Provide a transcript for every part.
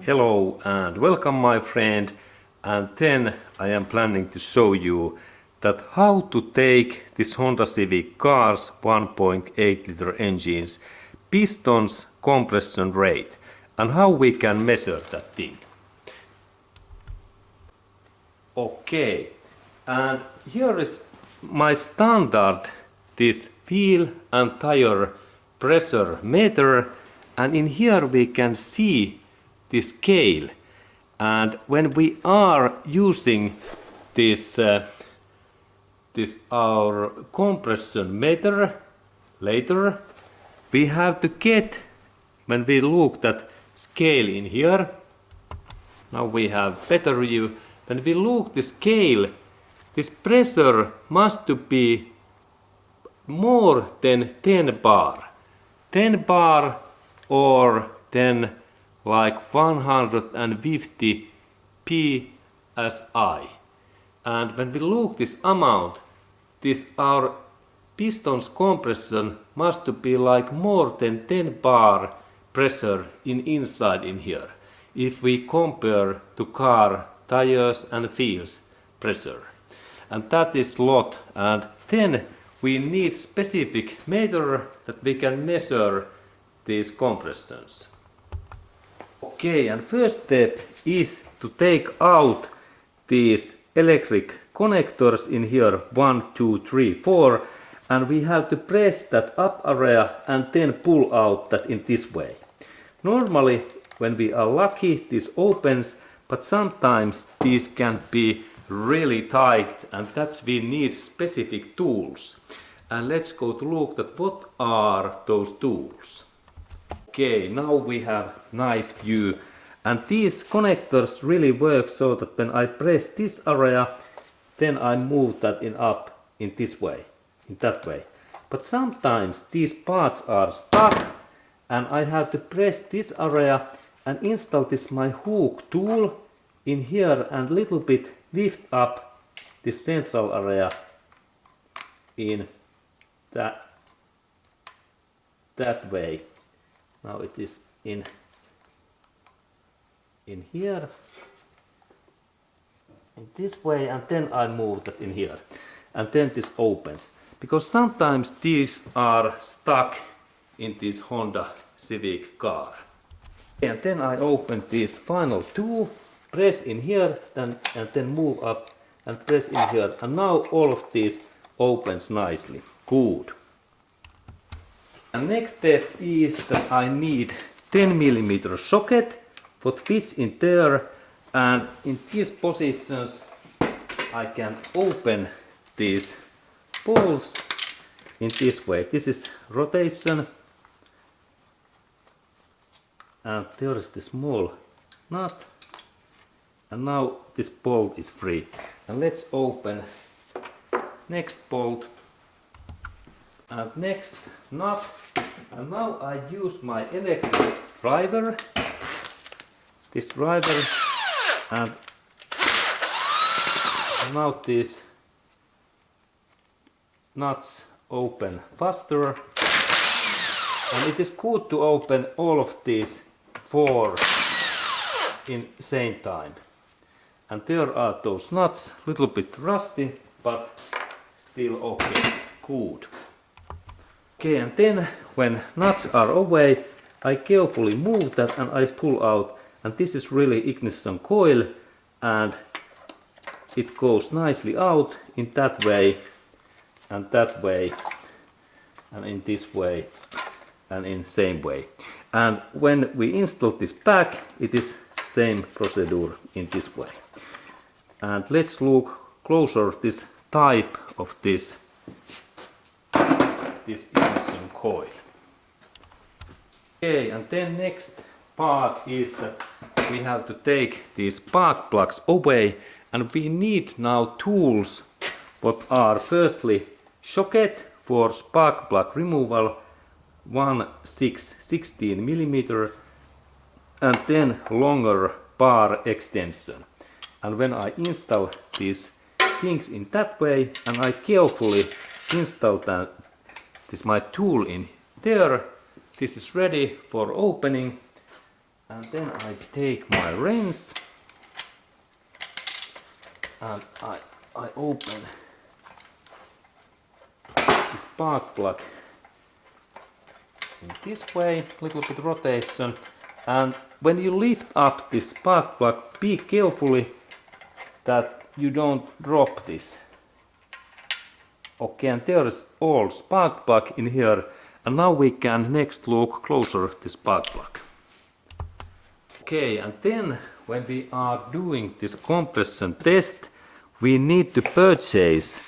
Hello and welcome my friend, and then I am planning to show you that how to take this Honda Civic car's 1.8 liter engines pistons compression rate and how we can measure that thing. Okay, and here is my standard this wheel and tire pressure meter, and in here we can see the scale, and when we are using this our compression meter later, we have to get, when we look that scale in here, now we have better view. When we look the scale, this pressure must to be more than 10 bar. 10 bar or then like 150 psi. And when we look this amount, this our pistons compression must to be like more than 10 bar pressure inside in here. If we compare to car tires and wheels pressure. And that is lot, and then we need specific meter that we can measure these compressions. Okay, and first step is to take out these electric connectors in here, 1, 2, 3, 4, and we have to press that up area and then pull out that in this way. Normally when we are lucky this opens, but sometimes these can be really tight, and that's we need specific tools. And let's go to look at what are those tools. Okay, now we have nice view, and these connectors really work so that when I press this area, then I move that up in this way, in that way. But sometimes these parts are stuck and I have to press this area and install this my hook tool in here and little bit lift up this central area in that way. Now it is in here in this way, and then I move that in here, and then this opens, because sometimes these are stuck in this Honda Civic car. And then I open this final two, press in here and then move up and press in here, and now all of these opens nicely. Good. And next step is that I need 10mm socket what fits in there, and in these positions I can open these bolts in this way. This is rotation, and there is the small nut, and now this bolt is free. And let's open next bolt and next nut, and now I use my electric driver, this driver, and now these nuts open faster, and it is good to open all of these four in same time. And there are those nuts, little bit rusty, but still okay. Good. Okay, and then when nuts are away, I carefully move that and I pull out, and this is really ignition coil, and it goes nicely out in that way and that way and in this way and in same way. And when we install this back, it is same procedure in this way. And let's look closer this type of this ignition coil. Okay, and then next part is that we have to take these spark plugs away, and we need now tools what are firstly socket for spark plug removal, 16mm, and then longer bar extension. And when I install these things in that way, and I carefully install this my tool in there. This is ready for opening. And then I take my wrench and I open this spark plug in this way, little bit rotation. And when you lift up this spark plug, be carefully that you don't drop this. Okay, and there is all spark plug in here. And now we can next look closer at the spark plug. Okay, and then when we are doing this compression test, we need to purchase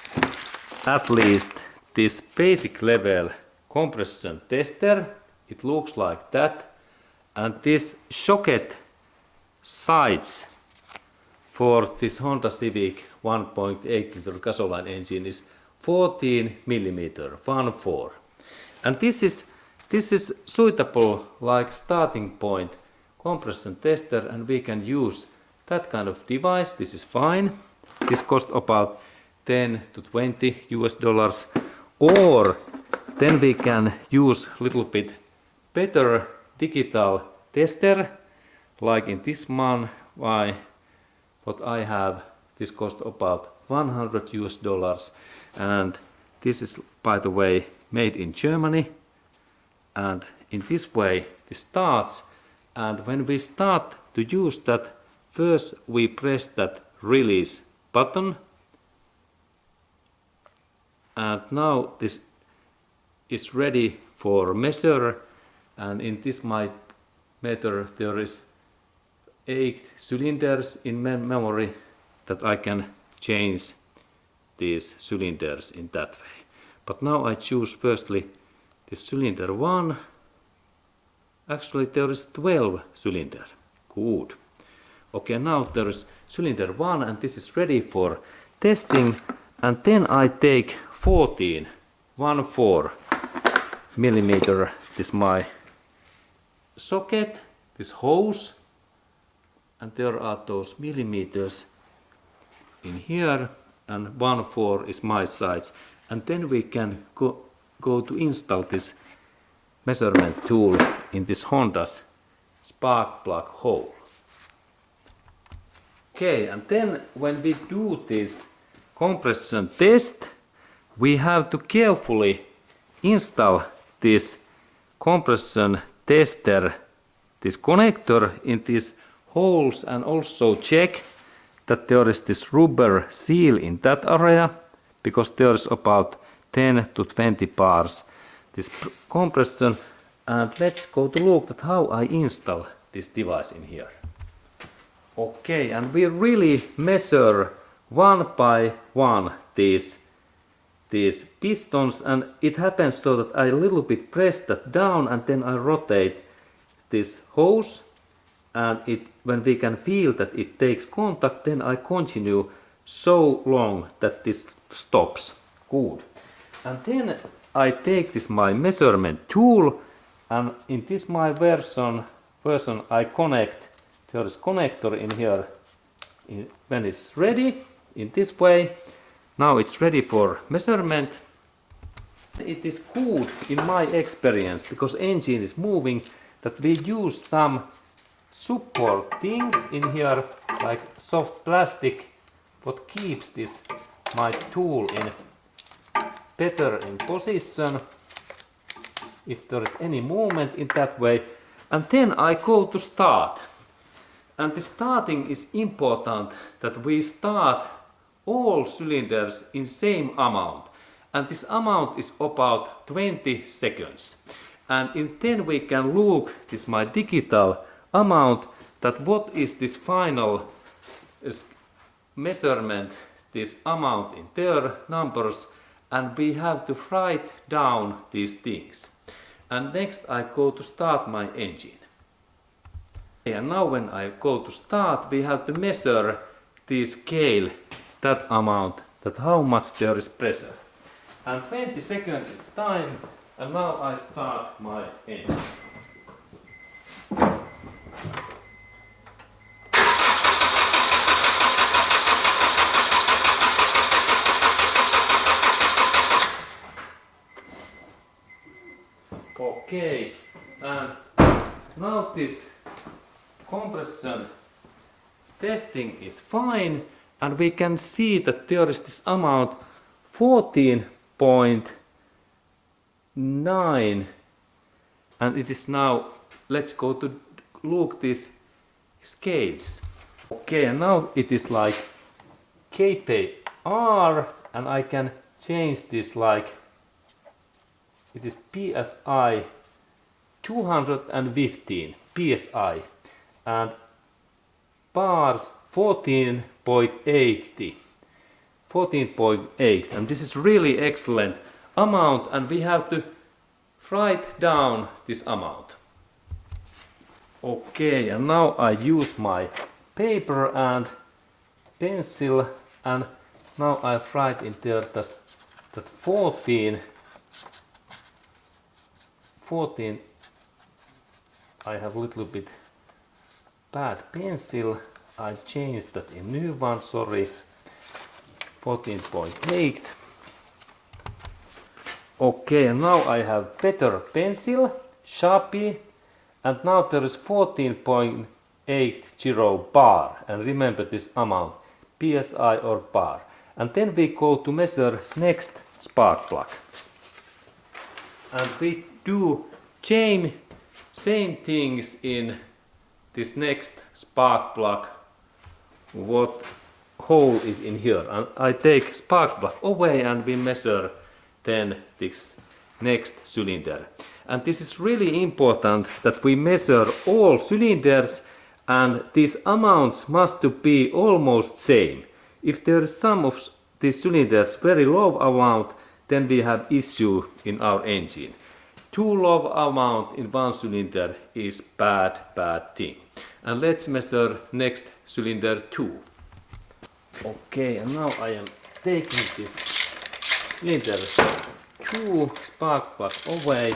at least this basic level compression tester. It looks like that. And this socket size for this Honda Civic 1.8 liter gasoline engine is 14 millimeter, 1/4. And this is suitable like starting point compression tester, and we can use that kind of device. This is fine. This costs about 10 to 20 US dollars. Or then we can use a little bit better digital tester, like in this one. What I have, this costs about 100 US dollars. And this is, by the way, made in Germany. And in this way, this starts. And when we start to use that, first we press that release button. And now this is ready for measure. And in this my meter there is 8 cylinders in memory that I can change these cylinders in that way. But now I choose firstly this cylinder 1. Actually there is 12 cylinder. Good. Okay, now there is cylinder 1 and this is ready for testing. And then I take 1/4 millimeter, this my socket, this hose, and there are those millimeters in here, and 1/4 is my size. And then we can go to install this measurement tool in this Honda's spark plug hole. Okay, and then when we do this compression test, we have to carefully install this compression tester, this connector in these holes, and also check that there is this rubber seal in that area, because there is about 10 to 20 bars this compression. And let's go to look at how I install this device in here. Okay, and we really measure one by one these pistons, and it happens so that I a little bit press that down and then I rotate this hose, and when we can feel that it takes contact, then I continue so long that this stops. Good. And then I take this my measurement tool, and in this my version I connect. There is connector in here. When it's ready in this way, now it's ready for measurement. It is good in my experience, because engine is moving, that we use some support thing in here, like soft plastic, what keeps this my tool in better in position if there is any movement in that way. And then I go to start. And the starting is important, that we start all cylinders in same amount. And this amount is about 20 seconds. And then we can look this my digital amount, that what is this final measurement, this amount in their numbers, and we have to write down these things. And next I go to start my engine. And now when I go to start, we have to measure the scale, that amount, that how much there is pressure. And 20 seconds is time, and now I start my engine. Okay, and now this compression testing is fine, and we can see that there is this amount 14.9, and it is now, let's go to look these scales. Okay, and now it is like kPa, and I can change this like it is PSI 215 PSI, and bars 14.8, and this is really excellent amount, and we have to write down this amount. Okay, and now I use my paper and pencil, and now I write in there that 14, I have a little bit bad pencil, I changed that in new one, sorry, 14.8. Okay, and now I have better pencil, Sharpie, and now there is 14.80 bar, and remember this amount, PSI or bar. And then we go to measure next spark plug. And we do same things in this next spark plug, what hole is in here. And I take spark plug away and we measure then this next cylinder. And this is really important that we measure all cylinders, and these amounts must to be almost same. If there is some of these cylinders very low amount, then we have issue in our engine. Too low amount in one cylinder is bad thing. And let's measure next cylinder 2. Okay, and now I am taking this cylinder 2 spark plug away,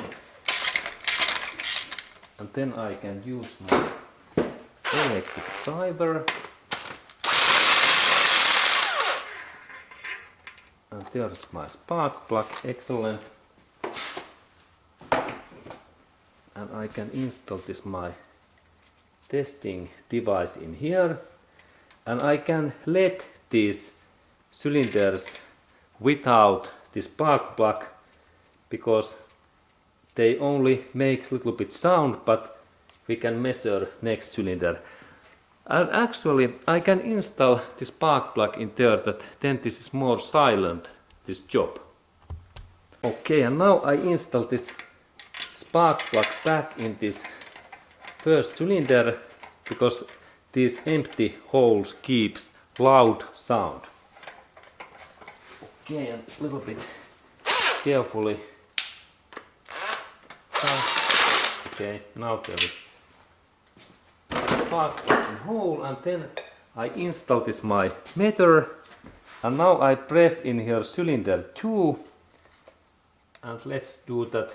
and then I can use my electric driver. And there's my spark plug, excellent. And I can install this my testing device in here, and I can let these cylinders without the spark plug because they only make a little bit sound, but we can measure next cylinder. And actually I can install this spark plug in there, that then this is more silent, this job. Okay, and now I install this spark plug back in this first cylinder because these empty holes keeps loud sound. Okay, and a little bit carefully. Okay, now there is spark plug in hole, and then I install this my meter, and now I press in here cylinder 2, and let's do that.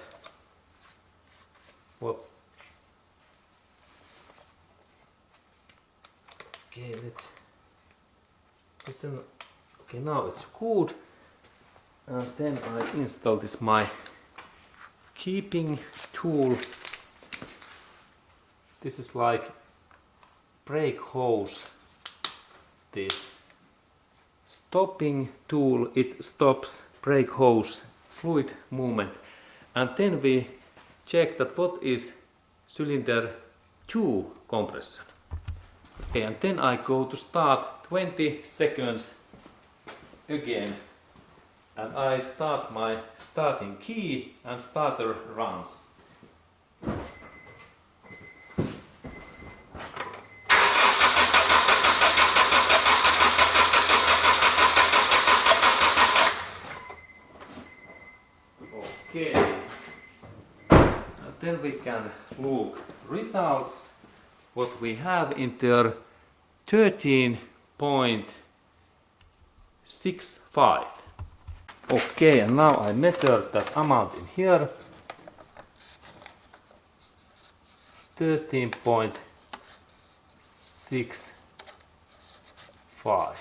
What? Okay, let's listen. Okay, now it's good, and then I install this my keeping tool. This is like brake hose. This stopping tool, it stops brake hose fluid movement, and then we check that what is cylinder 2 compression. Okay, and then I go to start 20 seconds again, and I start my starting key, and starter runs. Okay, and then we can look results. What we have in there, 13.65. Okay, and now I measure that amount in here, 13.65.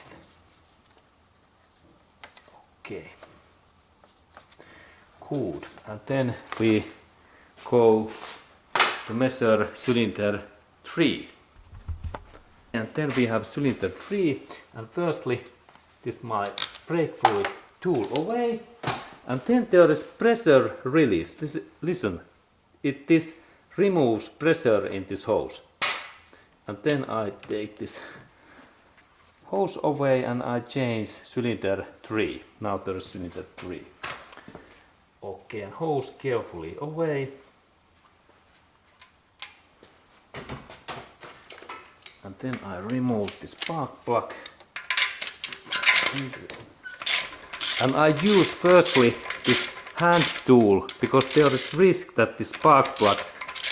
Okay, good. And then we go to measure cylinder 3. And then we have cylinder 3, and firstly this my brake fluid tool away, and then there is pressure release. Listen, this removes pressure in this hose. And then I take this hose away and I change cylinder 3. Now there is cylinder 3. Okay, and hose carefully away. And then I remove this spark plug. And I use firstly this hand tool because there is risk that the spark plug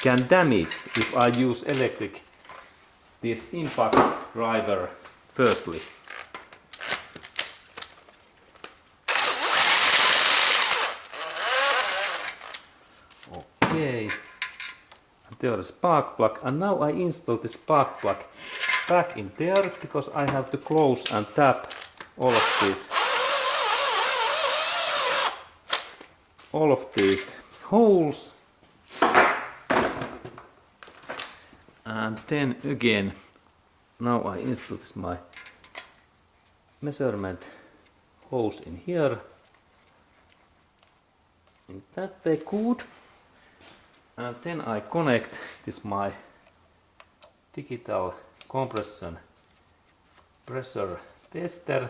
can damage if I use this impact driver firstly. Okay, and there is spark plug, and now I install the spark plug back in there because I have to close and tap all of these holes. And then again, now I install this my measurement hose in here. In that way, good. And then I connect this my digital compression pressure tester.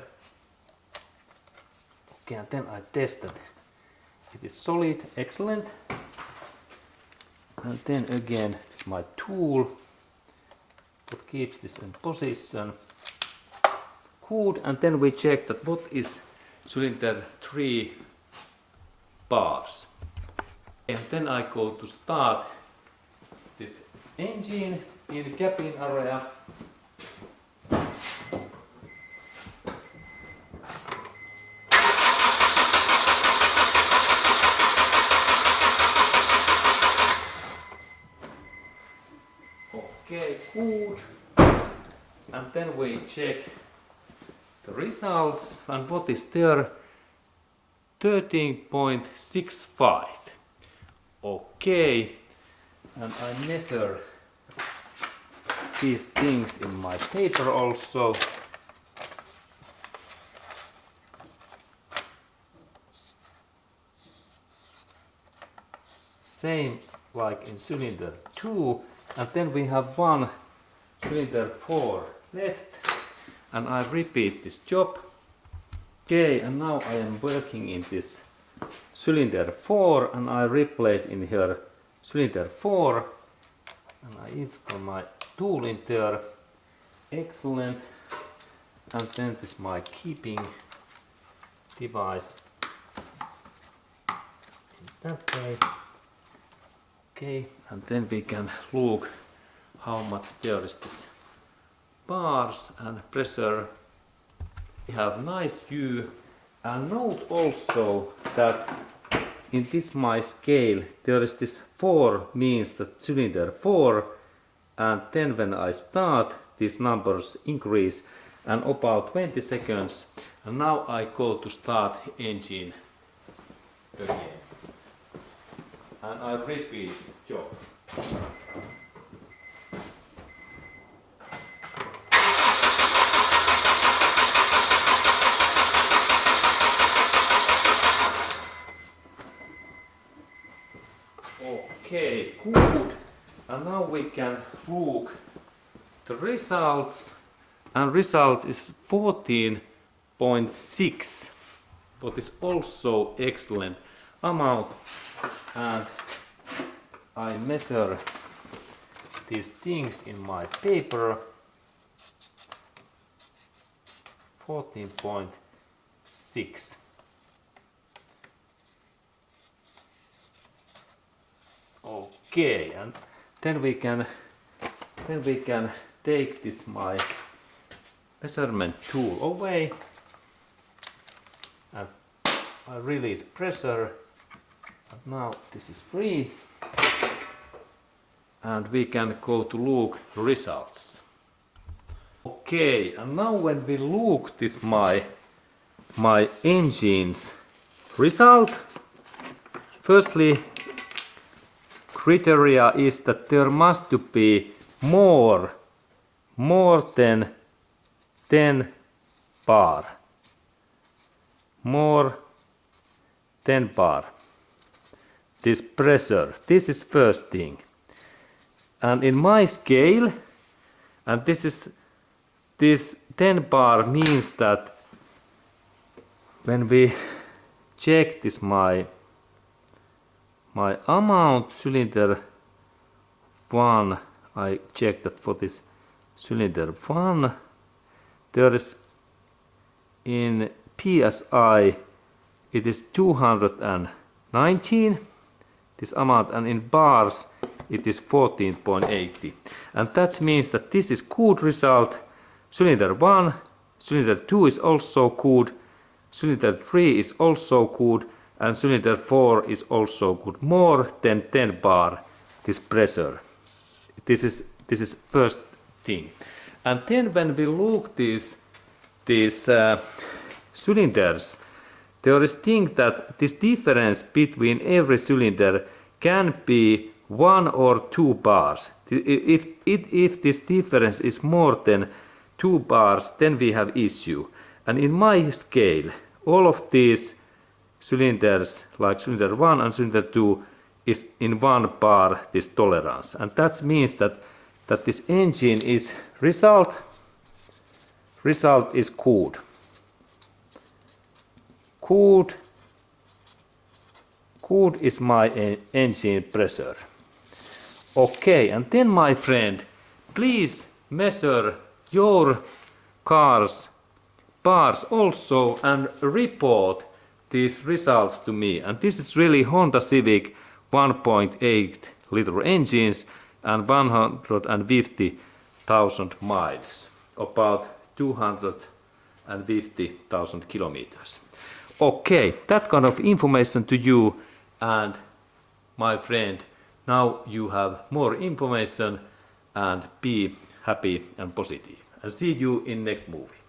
Okay, and then I test that it is solid, excellent. And then again, this is my tool that keeps this in position. Good, and then we check that what is cylinder 3 bars. And then I go to start this engine in the cabin area. Okay, good. And then we check the results, and what is there? 13.65. Okay, and I measure these things in my paper also. Same like in cylinder 2, and then we have one cylinder 4 left, and I repeat this job. Okay, and now I am working in this cylinder 4, and I replace in here cylinder 4, and I install my tool in there. Excellent. And then this is my keeping device in that way. Okay, and then we can look how much there is this bars and pressure. We have nice view, and note also that in this my scale there is this 4 means that cylinder 4, and then when I start these numbers increase, and about 20 seconds, and now I go to start engine again, and I repeat the job. Okay, good. And now we can look the results, and result is 14.6, but is also excellent amount. And I measure these things in my paper. 14.6. Okay, and then we can take this my measurement tool away, and I release pressure, and now this is free, and we can go to look results. Okay, and now when we look this my engine's result, firstly criteria is that there must to be more than 10 bar. More than bar. This pressure. This is first thing. And in my scale, and this 10 bar means that when we check this my amount cylinder 1, I check that for this cylinder 1, there is in PSI it is 219 this amount, and in bars it is 14.80, and that means that this is good result. Cylinder 1, cylinder 2 is also good, cylinder 3 is also good, and cylinder 4 is also good. More than 10 bar this pressure. This is first thing. And then when we look these cylinders, there is thing that this difference between every cylinder can be 1 or 2 bars. If this difference is more than 2 bars, then we have issue. And in my scale, all of these cylinders, like cylinder 1 and cylinder 2, is in 1 bar this tolerance. And that means that this engine is result is good. Good is my engine pressure. Okay, and then my friend, please measure your car's bars also and report these results to me. And this is really Honda Civic 1.8 liter engines and 150,000 miles, about 250,000 kilometers. Okay, that kind of information to you, and my friend, now you have more information, and be happy and positive. And see you in next movie.